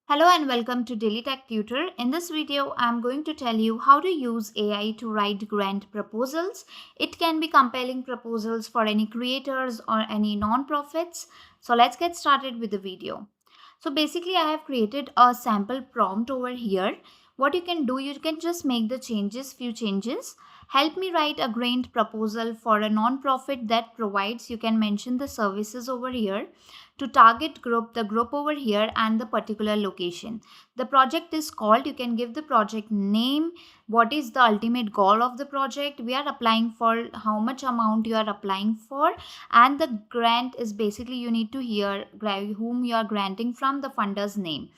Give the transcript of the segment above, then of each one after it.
Hello and welcome to Daily Tech Tutor. In this video, I'm going to tell you how to use AI to write grant proposals. It can be compelling proposals for any creators or any non-profits. So let's get started with the video. So basically, I have created a sample prompt over here. What you can do, you can just make the few changes. Help me write a grant proposal for a non-profit that provides, you can mention the services over here, to target group, the group over here, and the particular location. The project is called, you can give the project name, what is the ultimate goal of the project, we are applying for, how much amount you are applying for, and the grant is basically you need to hear whom you are granting from, the funder's name.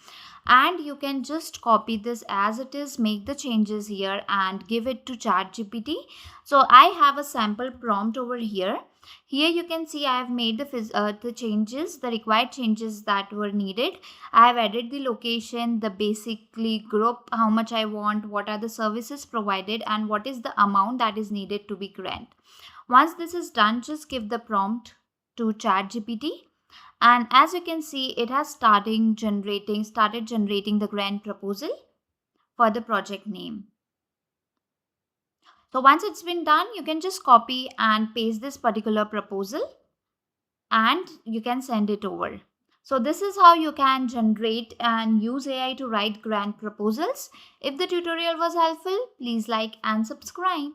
And you can just copy this as it is, make the changes here and give it to ChatGPT. So I have a sample prompt over here. Here you can see I have made the changes, the required changes that were needed. I have added the location, the basically group, how much I want, what are the services provided, and what is the amount that is needed to be grant. Once this is done, just give the prompt to ChatGPT, and as you can see, it has started generating the grant proposal for the project name. So once it's been done, you can just copy and paste this particular proposal and you can send it over. So this is how you can generate and use AI to write grant proposals. If the tutorial was helpful, please like and subscribe.